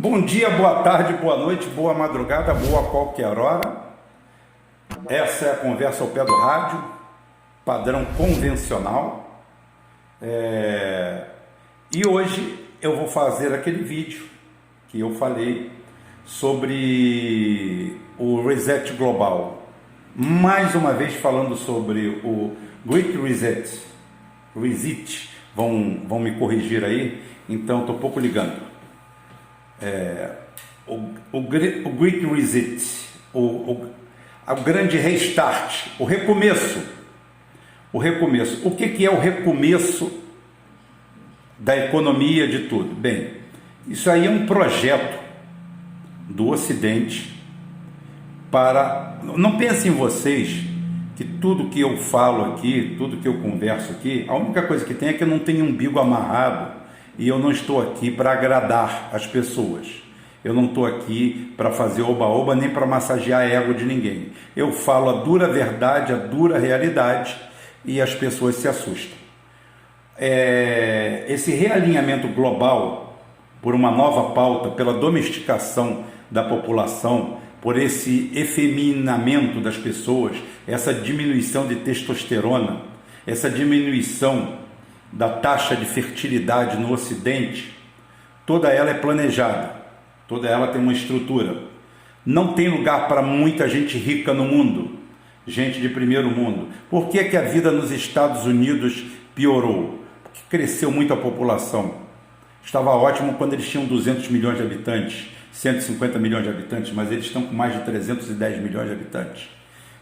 Bom dia, boa tarde, boa noite, boa madrugada, boa qualquer hora. Essa é a conversa ao pé do rádio, padrão convencional. E hoje eu vou fazer aquele vídeo que eu falei sobre o Reset Global. Mais uma vez falando sobre o Great Reset. Vão me corrigir aí, então estou pouco ligando. O Great Reset, o grande restart, o recomeço. O que é o recomeço da economia, de tudo? Bem, isso aí é um projeto do Ocidente para... Não pensem vocês que tudo que eu falo aqui, tudo que eu converso aqui, a única coisa que tem é que eu não tenho umbigo amarrado e eu não estou aqui para agradar as pessoas. Eu não estou aqui para fazer oba-oba nem para massagear ego de ninguém. Eu falo a dura verdade, a dura realidade e as pessoas se assustam. Esse realinhamento global por uma nova pauta, pela domesticação da população, por esse efeminamento das pessoas, essa diminuição de testosterona, essa diminuição da taxa de fertilidade no Ocidente, toda ela é planejada, toda ela tem uma estrutura. Não tem lugar para muita gente rica no mundo, gente de primeiro mundo. Por que a vida nos Estados Unidos piorou? Porque cresceu muito a população. Estava ótimo quando eles tinham 200 milhões de habitantes, 150 milhões de habitantes, mas eles estão com mais de 310 milhões de habitantes.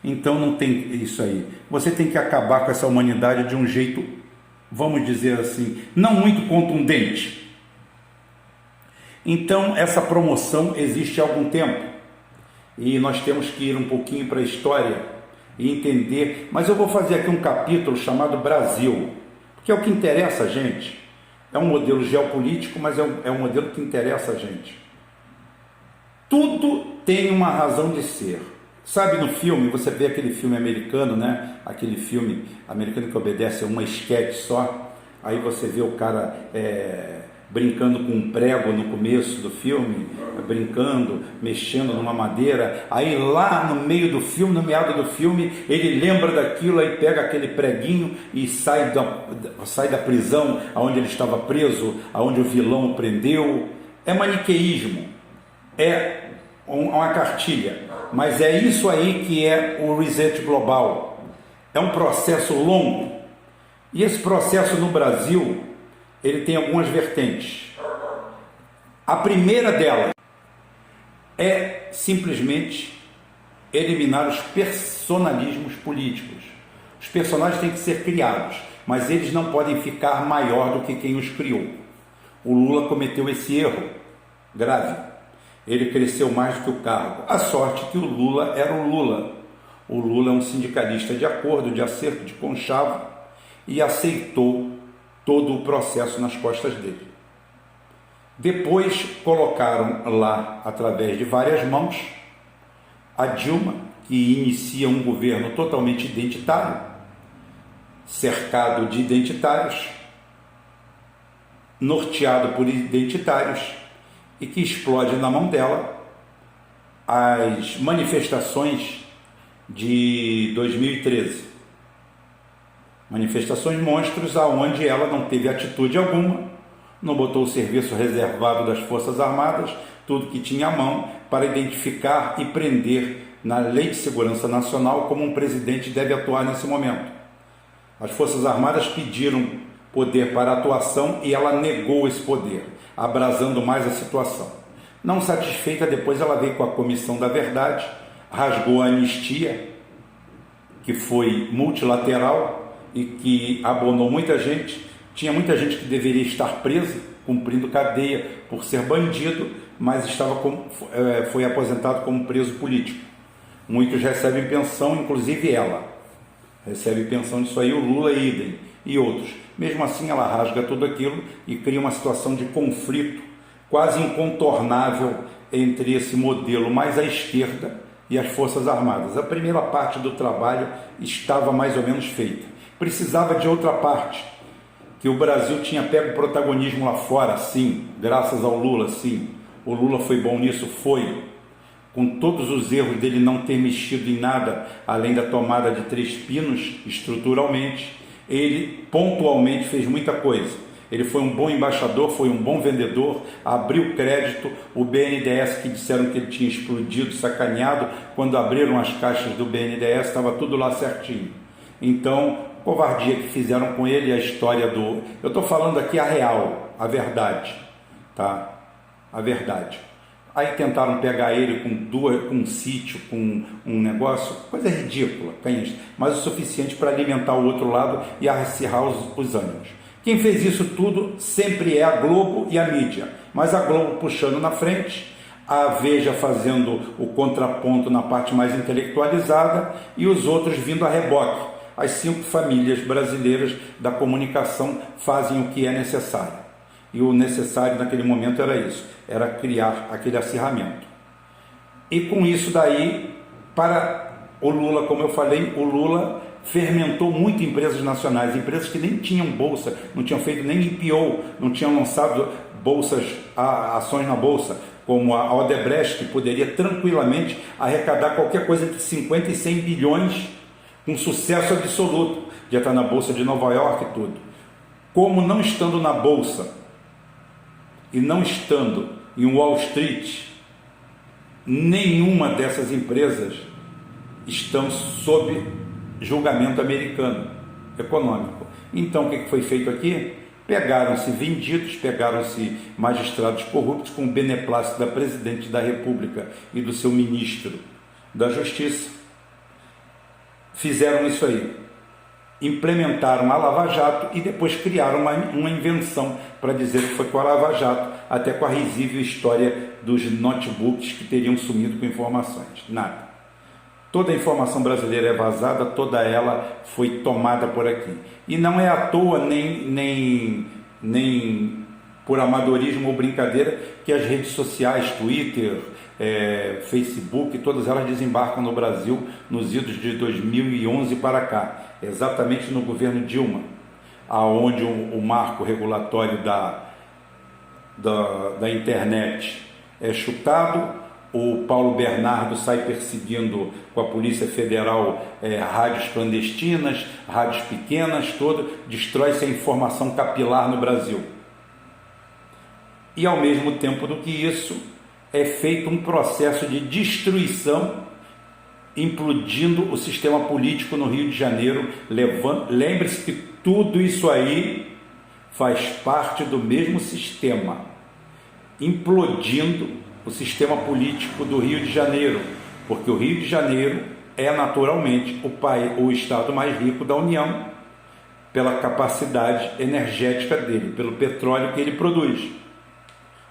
Então não tem isso aí. Você tem que acabar com essa humanidade de um jeito, vamos dizer assim, não muito contundente. Então essa promoção existe há algum tempo e nós temos que ir um pouquinho para a história e entender, mas eu vou fazer aqui um capítulo chamado Brasil, porque é o que interessa a gente. É um modelo geopolítico, mas é um modelo que interessa a gente. Tudo tem uma razão de ser. Sabe, no filme, você vê aquele filme americano, né? Aquele filme americano que obedece a uma esquete só. Aí você vê o cara brincando com um prego no começo do filme, brincando, mexendo numa madeira. Aí lá no meio do filme, no meado do filme, ele lembra daquilo, aí pega aquele preguinho e sai da prisão aonde ele estava preso, aonde o vilão o prendeu. É maniqueísmo. É uma cartilha, mas é isso aí que é o reset global. É um processo longo, e esse processo no Brasil, ele tem algumas vertentes. A primeira delas é simplesmente eliminar os personalismos políticos. Os personagens têm que ser criados, mas eles não podem ficar maior do que quem os criou. O Lula cometeu esse erro grave. Ele cresceu mais do que o cargo. A sorte que o Lula era o Lula. O Lula é um sindicalista de acordo, de acerto, de conchavo, e aceitou todo o processo nas costas dele. Depois colocaram lá, através de várias mãos, a Dilma, que inicia um governo totalmente identitário, cercado de identitários, norteado por identitários, e que explode na mão dela as manifestações de 2013. Manifestações monstros, aonde ela não teve atitude alguma, não botou o serviço reservado das Forças Armadas, tudo que tinha à mão, para identificar e prender na Lei de Segurança Nacional como um presidente deve atuar nesse momento. As Forças Armadas pediram poder para atuação e ela negou esse poder, abrasando mais a situação. Não satisfeita, depois ela veio com a Comissão da Verdade, rasgou a anistia, que foi multilateral e que abonou muita gente. Tinha muita gente que deveria estar presa, cumprindo cadeia por ser bandido, mas foi aposentado como preso político. Muitos recebem pensão, inclusive ela recebe pensão disso aí, o Lula idem, e outros. Mesmo assim, ela rasga tudo aquilo e cria uma situação de conflito quase incontornável entre esse modelo mais à esquerda e as Forças Armadas. A primeira parte do trabalho estava mais ou menos feita. Precisava de outra parte, que o Brasil tinha pego protagonismo lá fora, sim, graças ao Lula, sim. O Lula foi bom nisso? Foi. Com todos os erros dele não ter mexido em nada, além da tomada de 3 pinos estruturalmente, ele pontualmente fez muita coisa. Ele foi um bom embaixador, foi um bom vendedor, abriu crédito. O BNDES, que disseram que ele tinha explodido, sacaneado, quando abriram as caixas do BNDES, estava tudo lá certinho. Então, covardia que fizeram com ele, a história do... Eu estou falando aqui a real, a verdade, tá? A verdade. Aí tentaram pegar ele com um sítio, com um negócio, coisa ridícula, mas o suficiente para alimentar o outro lado e acirrar os ânimos. Quem fez isso tudo sempre é a Globo e a mídia, mas a Globo puxando na frente, a Veja fazendo o contraponto na parte mais intelectualizada e os outros vindo a reboque. As 5 famílias brasileiras da comunicação fazem o que é necessário. E o necessário naquele momento era isso, era criar aquele acirramento. E com isso daí, para o Lula, como eu falei, o Lula fermentou muito empresas nacionais, empresas que nem tinham bolsa, não tinham feito nem IPO, não tinham lançado bolsas, ações na bolsa, como a Odebrecht, que poderia tranquilamente arrecadar qualquer coisa entre 50 e 100 bilhões, com sucesso absoluto, já está na bolsa de Nova York e tudo. Como não estando na bolsa e não estando em Wall Street, nenhuma dessas empresas estão sob julgamento americano econômico. Então o que foi feito aqui? Pegaram-se vendidos, pegaram-se magistrados corruptos com o beneplácito da Presidente da República e do seu ministro da Justiça. Fizeram isso aí, implementaram a Lava Jato e depois criaram uma invenção para dizer que foi com a Lava Jato, até com a risível história dos notebooks que teriam sumido com informações. Nada. Toda a informação brasileira é vazada, toda ela foi tomada por aqui. E não é à toa, nem por amadorismo ou brincadeira, que as redes sociais, Twitter, Facebook, todas elas desembarcam no Brasil nos idos de 2011 para cá, exatamente no governo Dilma, aonde o marco regulatório da internet é chutado. O Paulo Bernardo sai perseguindo com a Polícia Federal rádios clandestinas, rádios pequenas, destrói-se a informação capilar no Brasil. E ao mesmo tempo do que isso, é feito um processo de destruição, implodindo o sistema político no Rio de Janeiro. Lembre-se que tudo isso aí faz parte do mesmo sistema, implodindo o sistema político do Rio de Janeiro, porque o Rio de Janeiro é naturalmente o estado mais rico da União, pela capacidade energética dele, pelo petróleo que ele produz.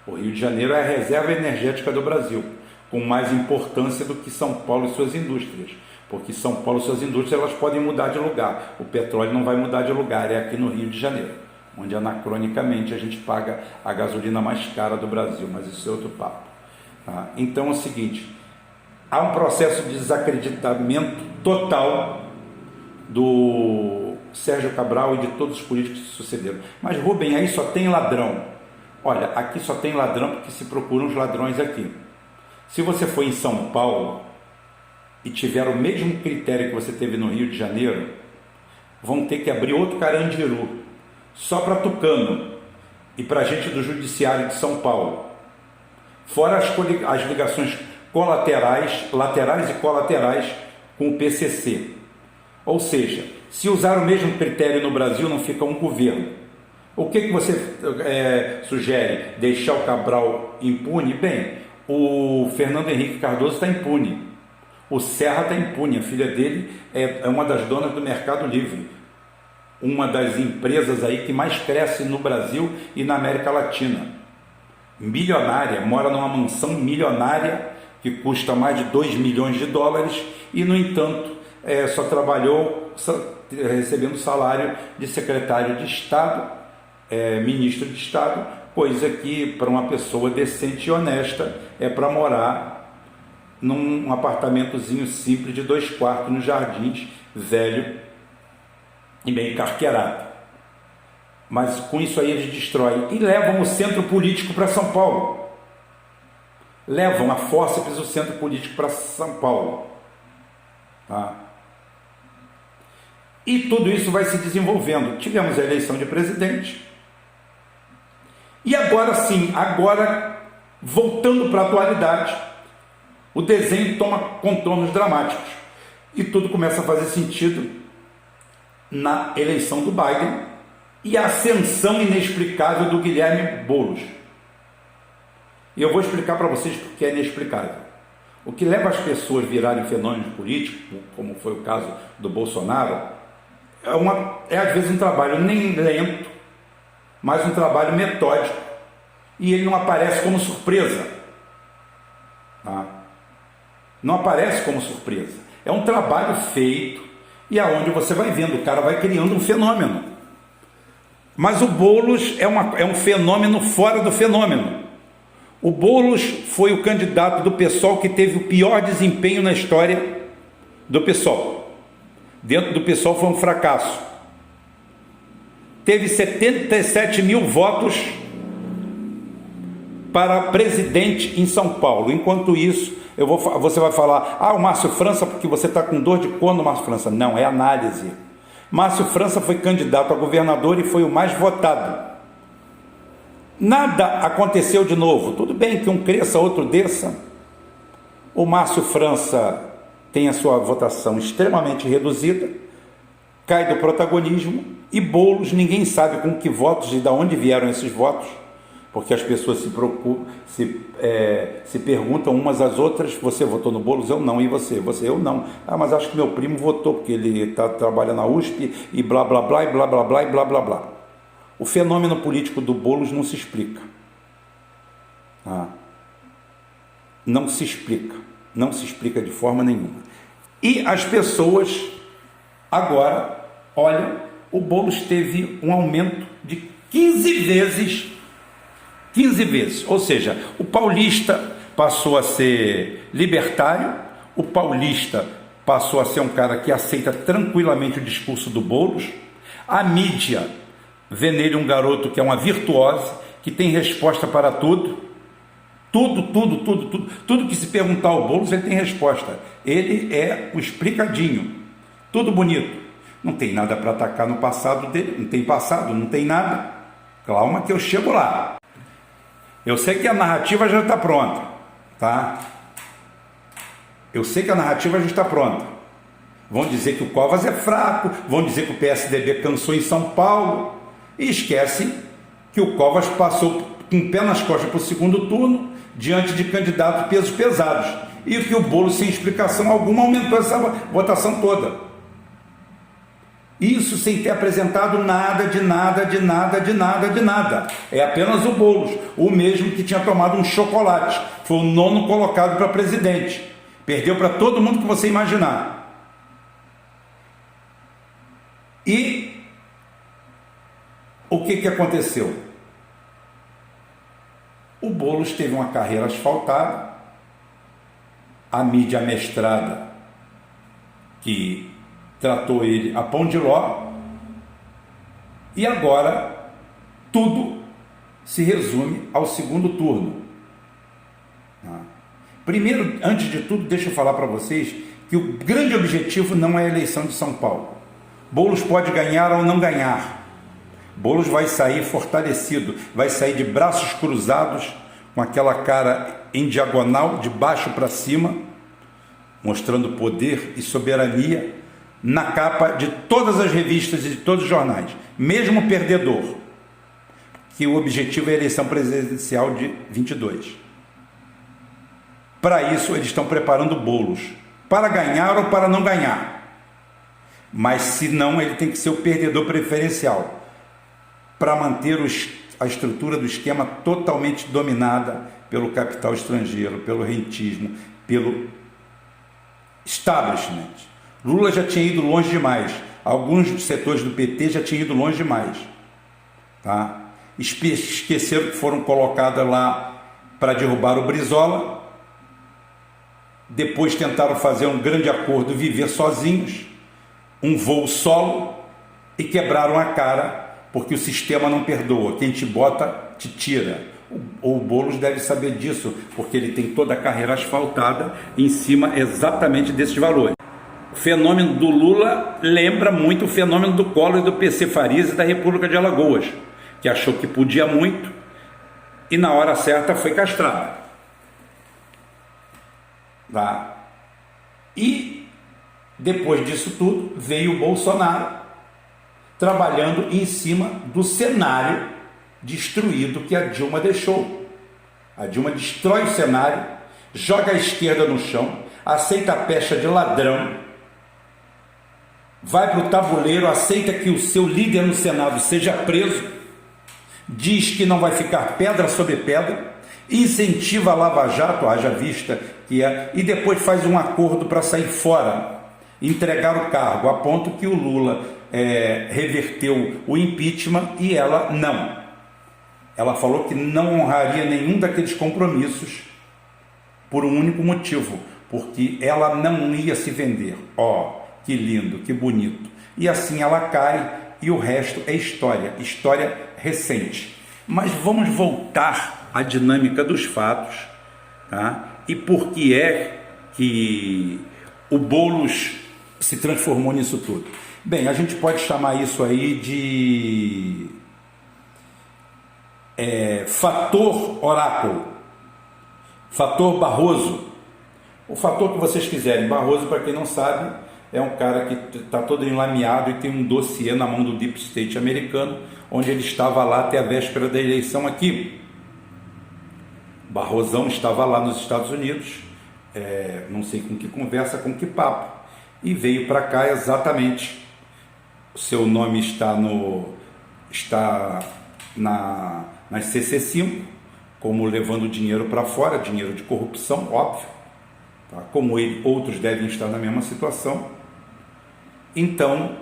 O Rio de Janeiro é a reserva energética do Brasil, com mais importância do que São Paulo e suas indústrias, porque São Paulo e suas indústrias elas podem mudar de lugar, o petróleo não vai mudar de lugar, é aqui no Rio de Janeiro, onde anacronicamente a gente paga a gasolina mais cara do Brasil, mas isso é outro papo. Tá? Então é o seguinte, há um processo de desacreditamento total do Sérgio Cabral e de todos os políticos que sucederam. Mas Rubem, aí só tem ladrão. Olha, aqui só tem ladrão porque se procuram os ladrões aqui. Se você for em São Paulo e tiver o mesmo critério que você teve no Rio de Janeiro, vão ter que abrir outro Carandiru, só para tucano e para gente do Judiciário de São Paulo. Fora as ligações laterais e colaterais com o PCC. Ou seja, se usar o mesmo critério no Brasil, não fica um governo. O que você sugere? Deixar o Cabral impune? Bem, o Fernando Henrique Cardoso está impune. O Serra está impune. A filha dele é uma das donas do Mercado Livre. Uma das empresas aí que mais cresce no Brasil e na América Latina. Milionária, mora numa mansão milionária que custa mais de 2 milhões de dólares e, no entanto, só trabalhou recebendo salário de secretário de Estado, ministro de Estado, coisa que para uma pessoa decente e honesta é para morar num apartamentozinho simples de 2 quartos nos Jardins, velho e bem carqueirado. Mas com isso aí eles destroem e levam o centro político para São Paulo. levam a fórceps o centro político para São Paulo. Tá? E tudo isso vai se desenvolvendo. Tivemos a eleição de presidente. E agora sim, voltando para a atualidade, o desenho toma contornos dramáticos. E tudo começa a fazer sentido na eleição do Biden e a ascensão inexplicável do Guilherme Boulos. E eu vou explicar para vocês porque é inexplicável. O que leva as pessoas a virarem fenômenos políticos, como foi o caso do Bolsonaro, é às vezes um trabalho nem lento, mas um trabalho metódico, e ele não aparece como surpresa. Tá? Não aparece como surpresa. É um trabalho feito e aonde você vai vendo, o cara vai criando um fenômeno. Mas o Boulos é um fenômeno fora do fenômeno. O Boulos foi o candidato do PSOL que teve o pior desempenho na história do PSOL. Dentro do PSOL foi um fracasso. Teve 77 mil votos para presidente em São Paulo. Enquanto isso, você vai falar, o Márcio França, porque você está com dor de corno, Márcio França. Não, é análise. Márcio França foi candidato a governador e foi o mais votado. Nada aconteceu de novo. Tudo bem que um cresça, outro desça. O Márcio França tem a sua votação extremamente reduzida, cai do protagonismo, e Boulos, ninguém sabe com que votos e de onde vieram esses votos, porque as pessoas se perguntam umas às outras: você votou no Boulos? Eu não. E você? Você? Eu não. Mas acho que meu primo votou, porque ele trabalha na USP, e blá blá blá, e blá blá blá, e blá blá blá. O fenômeno político do Boulos não se explica. Não se explica. Não se explica de forma nenhuma. E as pessoas agora olham, o Boulos teve um aumento de 15 vezes, ou seja, o paulista passou a ser libertário, o paulista passou a ser um cara que aceita tranquilamente o discurso do Boulos, a mídia vê nele um garoto que é uma virtuose, que tem resposta para tudo, tudo que se perguntar ao Boulos, ele tem resposta. Ele é o explicadinho, tudo bonito. Não tem nada para atacar no passado dele, não tem passado, não tem nada. Calma que eu chego lá. Eu sei que a narrativa já está pronta, tá? Eu sei que a narrativa já está pronta. Vão dizer que o Covas é fraco, vão dizer que o PSDB cansou em São Paulo, e esquecem que o Covas passou com o pé nas costas para o segundo turno, diante de candidatos de pesos pesados, e que o Boulos, sem explicação alguma, aumentou essa votação toda. Isso sem ter apresentado nada. É apenas o Boulos, o mesmo que tinha tomado um chocolate, foi o 9º colocado para presidente, perdeu para todo mundo que você imaginar. E o que aconteceu? O Boulos teve uma carreira asfaltada, a mídia amestrada que tratou ele a pão de ló, e agora tudo se resume ao segundo turno. Primeiro, antes de tudo, deixa eu falar para vocês que o grande objetivo não é a eleição de São Paulo. Boulos pode ganhar ou não ganhar. Boulos vai sair fortalecido, vai sair de braços cruzados, com aquela cara em diagonal, de baixo para cima, mostrando poder e soberania, na capa de todas as revistas e de todos os jornais, mesmo perdedor, que o objetivo é a eleição presidencial de 22. Para isso, eles estão preparando Boulos, para ganhar ou para não ganhar. Mas se não, ele tem que ser o perdedor preferencial, para manter a estrutura do esquema totalmente dominada pelo capital estrangeiro, pelo rentismo, pelo establishment. Lula já tinha ido longe demais, alguns setores do PT já tinham ido longe demais, tá? Esqueceram que foram colocadas lá para derrubar o Brizola, depois tentaram fazer um grande acordo, viver sozinhos, um voo solo, e quebraram a cara, porque o sistema não perdoa, quem te bota, te tira. O Boulos deve saber disso, porque ele tem toda a carreira asfaltada em cima exatamente desses valores. O fenômeno do Lula lembra muito o fenômeno do Collor e do PC Farias e da República de Alagoas, que achou que podia muito e na hora certa foi castrado. Tá? E depois disso tudo veio o Bolsonaro trabalhando em cima do cenário destruído que a Dilma deixou. A Dilma destrói o cenário, joga a esquerda no chão, aceita a pecha de ladrão, vai para o tabuleiro, aceita que o seu líder no Senado seja preso, diz que não vai ficar pedra sobre pedra, incentiva a Lava Jato, haja vista que é, e depois faz um acordo para sair fora, entregar o cargo, a ponto que o Lula reverteu o impeachment e ela não. Ela falou que não honraria nenhum daqueles compromissos por um único motivo, porque ela não ia se vender. Ó, que lindo, que bonito. E assim ela cai e o resto é história, história recente. Mas vamos voltar à dinâmica dos fatos, tá? E por que é que o Boulos se transformou nisso tudo? Bem, a gente pode chamar isso aí de fator oráculo, fator Barroso, o fator que vocês quiserem. Barroso, para quem não sabe, é um cara que está todo enlameado e tem um dossiê na mão do Deep State americano, onde ele estava lá até a véspera da eleição aqui. Barrosão estava lá nos Estados Unidos, não sei com que conversa, com que papo, e veio para cá exatamente. O seu nome está nas CC5, como levando dinheiro para fora, dinheiro de corrupção, óbvio, tá? Como ele, outros devem estar na mesma situação. Então,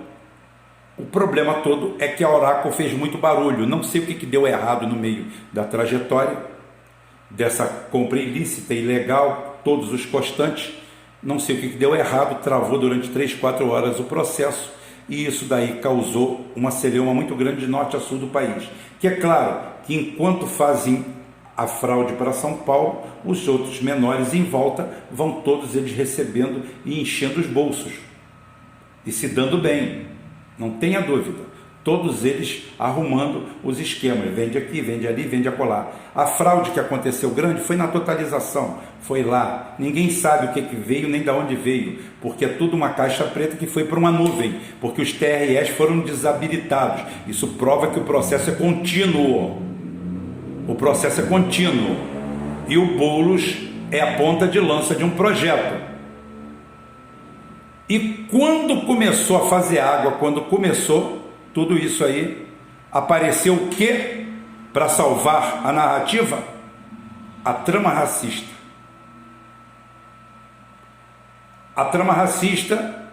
o problema todo é que a Oráculo fez muito barulho. Não sei o que deu errado no meio da trajetória dessa compra ilícita, ilegal, todos os constantes. Não sei o que deu errado, travou durante 3, 4 horas o processo, e isso daí causou uma celeuma muito grande de norte a sul do país. Que é claro que enquanto fazem a fraude para São Paulo, os outros menores em volta vão todos eles recebendo e enchendo os bolsos e se dando bem, não tenha dúvida. Todos eles arrumando os esquemas, vende aqui, vende ali, vende acolá. A fraude que aconteceu grande foi na totalização, foi lá. Ninguém sabe o que veio nem de onde veio, porque é tudo uma caixa preta que foi para uma nuvem, porque os TREs foram desabilitados. Isso prova que o processo é contínuo. O processo é contínuo. E o Boulos é a ponta de lança de um projeto. E quando começou a fazer água, quando começou tudo isso aí, apareceu o quê para salvar a narrativa? A trama racista. A trama racista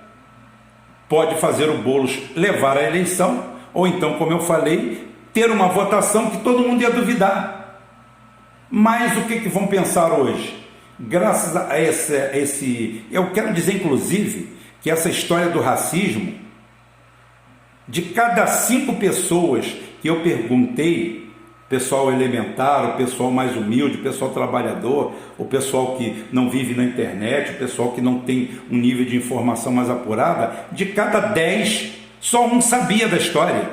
pode fazer o Boulos levar a eleição, ou então, como eu falei, ter uma votação que todo mundo ia duvidar. Mas o que vão pensar hoje? Graças a esse... Eu quero dizer, inclusive, que essa história do racismo, de cada 5 pessoas que eu perguntei, pessoal elementar, o pessoal mais humilde, o pessoal trabalhador, o pessoal que não vive na internet, o pessoal que não tem um nível de informação mais apurada, de cada 10, só um sabia da história.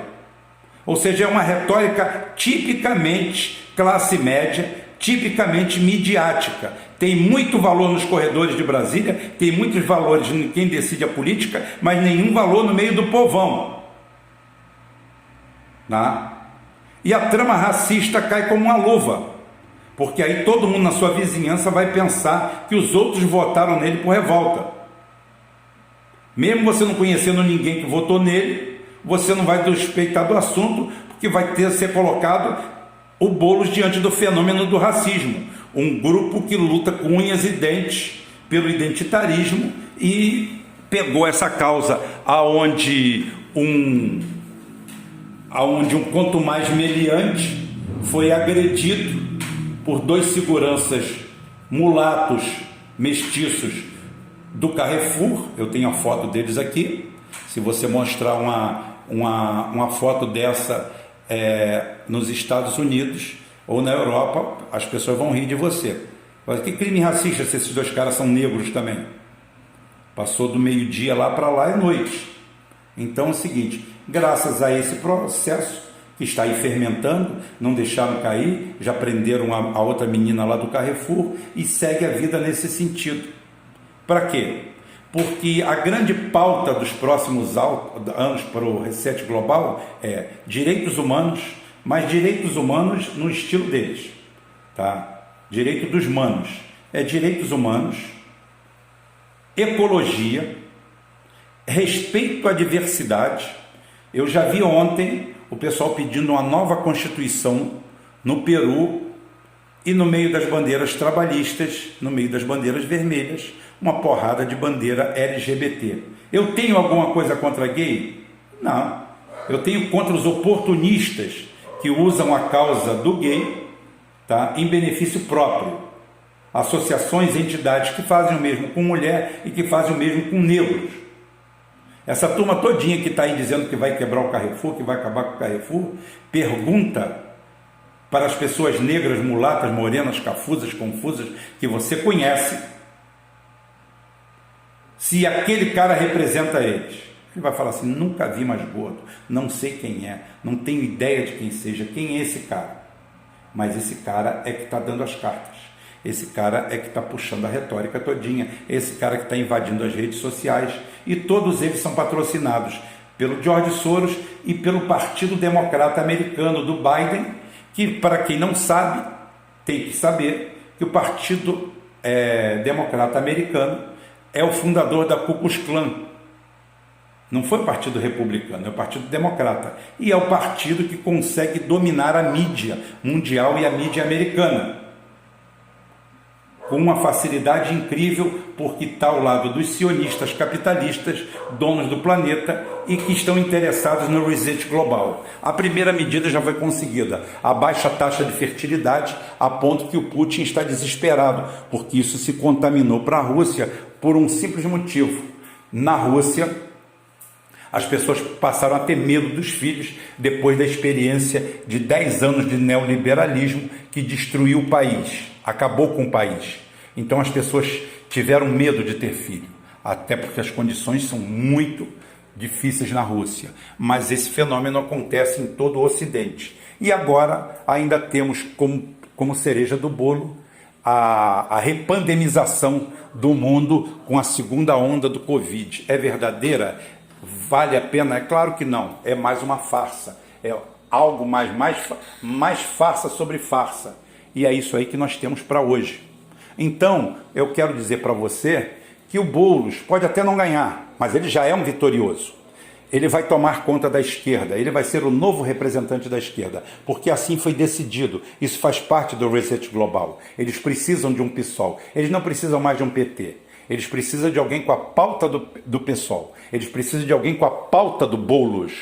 Ou seja, é uma retórica tipicamente classe média, tipicamente midiática. Tem muito valor nos corredores de Brasília, tem muitos valores em quem decide a política, mas nenhum valor no meio do povão. E a trama racista cai como uma luva, porque aí todo mundo na sua vizinhança vai pensar que os outros votaram nele por revolta. Mesmo você não conhecendo ninguém que votou nele, você não vai suspeitar do assunto, porque vai ser colocado o Boulos diante do fenômeno do racismo, um grupo que luta com unhas e dentes pelo identitarismo e pegou essa causa aonde um quanto mais meliante foi agredido por 2 seguranças mulatos mestiços do Carrefour. Eu tenho a foto deles aqui. Se você mostrar uma foto dessa nos Estados Unidos, Ou na Europa, as pessoas vão rir de você. Mas que crime racista se esses dois caras são negros também? Passou do meio-dia lá para lá é noite. Então é o seguinte, graças a esse processo que está aí fermentando, não deixaram cair, já prenderam a outra menina lá do Carrefour e segue a vida nesse sentido. Para quê? Porque a grande pauta dos próximos anos para o Reset Global é direitos humanos, mas direitos humanos no estilo deles. Tá? Direito dos manos. É direitos humanos, ecologia, respeito à diversidade. Eu já vi ontem o pessoal pedindo uma nova Constituição no Peru e no meio das bandeiras trabalhistas, no meio das bandeiras vermelhas, uma porrada de bandeira LGBT. Eu tenho alguma coisa contra gay? Não. Eu tenho contra os oportunistas que usam a causa do gay, tá, em benefício próprio. Associações, entidades que fazem o mesmo com mulher e que fazem o mesmo com negros. Essa turma todinha que está aí dizendo que vai quebrar o Carrefour, que vai acabar com o Carrefour, pergunta para as pessoas negras, mulatas, morenas, cafuzas, confusas, que você conhece, se aquele cara representa eles. Ele vai falar assim, nunca vi mais gordo, não sei quem é, não tenho ideia de quem seja, quem é esse cara? Mas esse cara é que está dando as cartas. Esse cara é que está puxando a retórica todinha, esse cara que está invadindo as redes sociais, e todos eles são patrocinados pelo George Soros e pelo Partido Democrata Americano do Biden, que, para quem não sabe, tem que saber que o Partido Democrata Americano é o fundador da Ku Klux Klan. Não foi o Partido Republicano, é o Partido Democrata. E é o partido que consegue dominar a mídia mundial e a mídia americana com uma facilidade incrível, porque está ao lado dos sionistas capitalistas, donos do planeta, e que estão interessados no reset global. A primeira medida já foi conseguida, a baixa taxa de fertilidade, a ponto que o Putin está desesperado, porque isso se contaminou para a Rússia por um simples motivo. Na Rússia, as pessoas passaram a ter medo dos filhos depois da experiência de 10 anos de neoliberalismo que destruiu o país, acabou com o país. Então as pessoas tiveram medo de ter filho, até porque as condições são muito difíceis na Rússia. Mas esse fenômeno acontece em todo o Ocidente. E agora ainda temos como cereja do bolo a repandemização do mundo com a segunda onda do Covid. É verdadeira? Vale a pena? É claro que não, é mais uma farsa, é algo mais farsa sobre farsa, e é isso aí que nós temos para hoje. Então, eu quero dizer para você que o Boulos pode até não ganhar, mas ele já é um vitorioso. Ele vai tomar conta da esquerda, ele vai ser o novo representante da esquerda, porque assim foi decidido. Isso faz parte do Reset Global. Eles precisam de um PSOL, eles não precisam mais de um PT. Eles precisam de alguém com a pauta do PSOL. Eles precisam de alguém com a pauta do Boulos.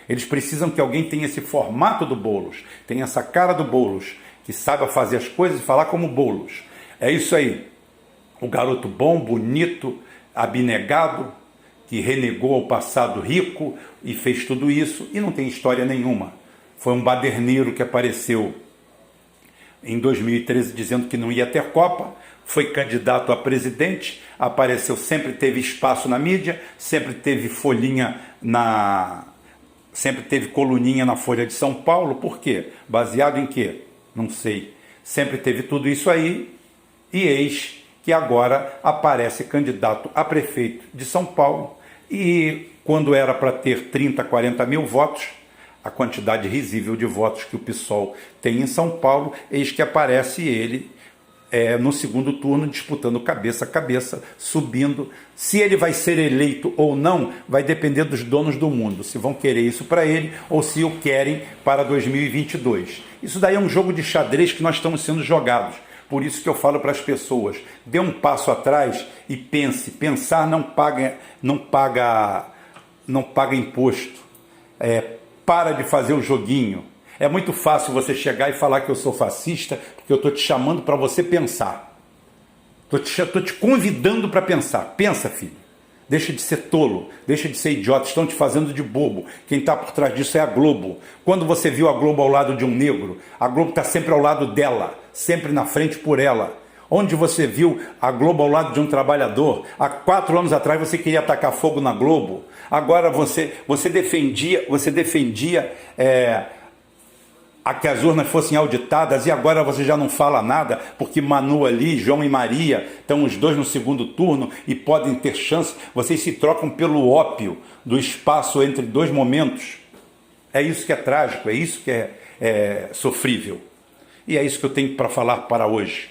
Eles precisam que alguém tenha esse formato do Boulos, tenha essa cara do Boulos, que saiba fazer as coisas e falar como Boulos. É isso aí. O garoto bom, bonito, abnegado, que renegou ao passado rico e fez tudo isso e não tem história nenhuma. Foi um baderneiro que apareceu em 2013 dizendo que não ia ter Copa, foi candidato a presidente, apareceu, sempre teve espaço na mídia, sempre teve sempre teve coluninha na Folha de São Paulo. Por quê? Baseado em quê? Não sei. Sempre teve tudo isso aí, e eis que agora aparece candidato a prefeito de São Paulo, e quando era para ter 30, 40 mil votos, a quantidade risível de votos que o PSOL tem em São Paulo, eis que aparece ele no segundo turno, disputando cabeça a cabeça, subindo. Se ele vai ser eleito ou não, vai depender dos donos do mundo, se vão querer isso para ele ou se o querem para 2022. Isso daí é um jogo de xadrez que nós estamos sendo jogados. Por isso que eu falo para as pessoas, dê um passo atrás e pense. Pensar não paga imposto. Para de fazer o joguinho. É muito fácil você chegar e falar que eu sou fascista, porque eu estou te chamando para você pensar. Estou te convidando para pensar. Pensa, filho. Deixa de ser tolo, deixa de ser idiota, estão te fazendo de bobo. Quem está por trás disso é a Globo. Quando você viu a Globo ao lado de um negro, a Globo está sempre ao lado dela, sempre na frente por ela. Onde você viu a Globo ao lado de um trabalhador? Há 4 anos atrás você queria atacar fogo na Globo. Agora você defendia a que as urnas fossem auditadas, e agora você já não fala nada, porque Manu ali, João e Maria, estão os dois no segundo turno e podem ter chance. Vocês se trocam pelo ópio do espaço entre 2 momentos. É isso que é trágico, é isso que é sofrível. E é isso que eu tenho para falar para hoje.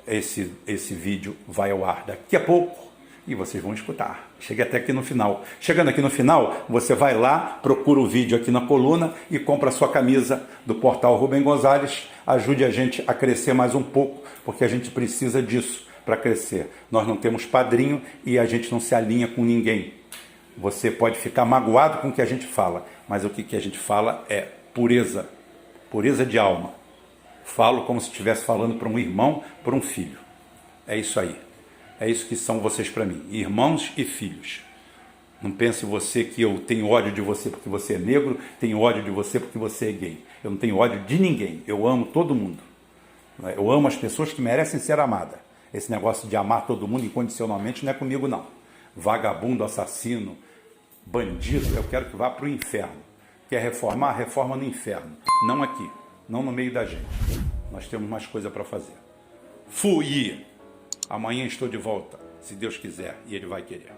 Esse vídeo vai ao ar daqui a pouco e vocês vão escutar. Cheguei até aqui no final. Chegando aqui no final, você vai lá, procura o vídeo aqui na coluna e compra a sua camisa do portal Rubem Gonzalez. Ajude a gente a crescer mais um pouco, porque a gente precisa disso para crescer. Nós não temos padrinho e a gente não se alinha com ninguém. Você pode ficar magoado com o que a gente fala, mas o que a gente fala é pureza, pureza de alma. Falo como se estivesse falando para um irmão, para um filho. É isso aí. É isso que são vocês para mim, irmãos e filhos. Não pense você que eu tenho ódio de você porque você é negro, tenho ódio de você porque você é gay. Eu não tenho ódio de ninguém, eu amo todo mundo. Eu amo as pessoas que merecem ser amadas. Esse negócio de amar todo mundo incondicionalmente não é comigo não. Vagabundo, assassino, bandido, eu quero que vá para o inferno. Quer reformar? Reforma no inferno. Não aqui, não no meio da gente. Nós temos mais coisa para fazer. Fui! Amanhã estou de volta, se Deus quiser, e Ele vai querer.